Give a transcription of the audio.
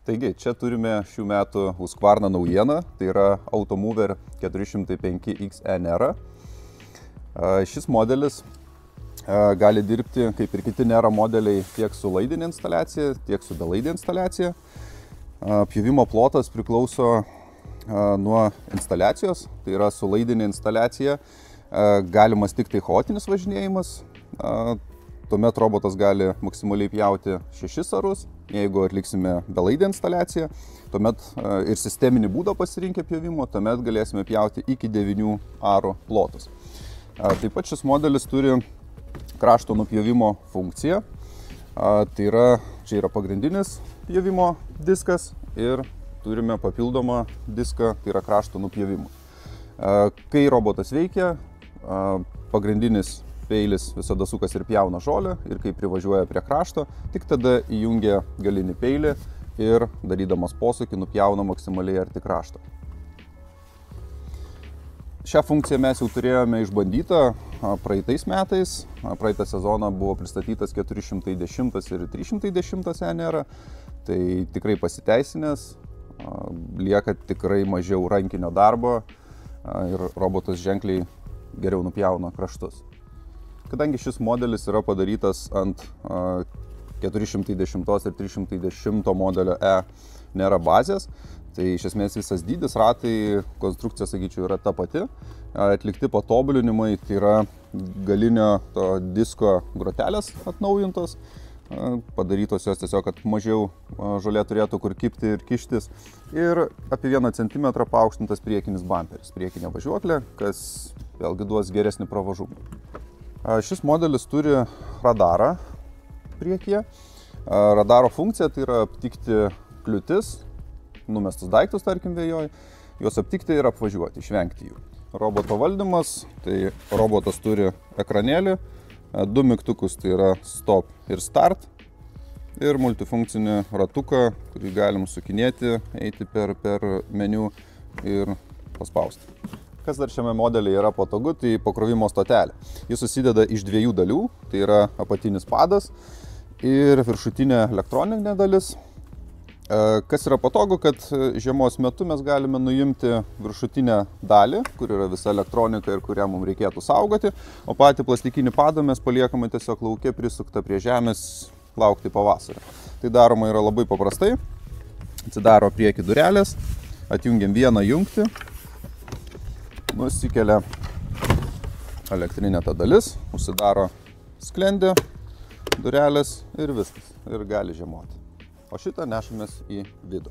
Taigi, čia turime šių metų Husqvarna naujieną, tai yra Automover 405XE Nera. Šis modelis gali dirbti, kaip ir kiti Nera modeliai, tiek su laidinė instaliacija, tiek su belaidė instaliacija. Pjovimo plotas priklauso nuo instaliacijos, tai yra su laidinė instaliacija galimas tik tai chaotinis važinėjimas. Tuomet robotas gali maksimaliai pjauti 6 arus. Jeigu atliksime belaidę instaliaciją, tuomet ir sisteminį būdą pasirinkę pjovimo, tuomet galėsime pjauti iki 9 arų plotus. Taip pat šis modelis turi krašto nupjovimo funkciją. Tai yra, čia yra pagrindinis pjovimo diskas ir turime papildomą diską, tai yra krašto nupjovimo. Kai robotas veikia, pagrindinis peilis visada sukas ir pjauna žolę, ir kai privažiuoja prie krašto, tik tada įjungia galinį peilį ir darydamas posūkį nupjauna maksimaliai arti krašto. Šią funkciją mes jau turėjome išbandytą praeitais metais. Praeitą sezoną buvo pristatytas 410 ir 310 Nera. Tai tikrai pasiteisinęs, lieka tikrai mažiau rankinio darbo ir robotas ženkliai geriau nupjauna kraštus. Kadangi šis modelis yra padarytas ant 410 ir 310 modelio E Nera bazės, tai iš esmės visas dydis, ratai, konstrukcija, sakyčiau, yra ta pati. Atlikti patobulinimai, tai yra galinio to disko grotelės atnaujintos, padarytos jos tiesiog, kad mažiau žolė turėtų kur kibti ir kištis. Ir apie 1 cm paaukštintas priekinis bamperis, priekinė važiuoklė, kas vėlgi duos geresnį pravažumą. Šis modelis turi radarą priekyje. Radaro funkcija tai yra aptikti kliūtis, numestus daiktus, tarkim, vėjoj, juos aptikti ir apvažiuoti, išvengti jų. Roboto valdymas, tai robotas turi ekranėlį, 2 mygtukus, tai yra stop ir start, ir multifunkcinį ratuką, kurį galim sukinėti, eiti per meniu ir paspausti. Kas dar šiame modelyje yra patogu, tai pakrovimo stotelė. Jis susideda iš 2 dalių, tai yra apatinis padas ir viršutinė elektroninė dalis. Kas yra patogu, kad žiemos metu mes galime nuimti viršutinę dalį, kur yra visa elektronika ir kurią mums reikėtų saugoti, o patį plastikinį padą mes paliekame tiesiog lauke prisuktą prie žemės laukti pavasario. Tai daroma yra labai paprastai. Atsidaro priekį durelės, atjungiam vieną jungtį, nusikelia elektrinė ta dalis, užsidaro sklendė, durelės ir viskas. Ir gali žiemoti. O šitą nešamės į vidų.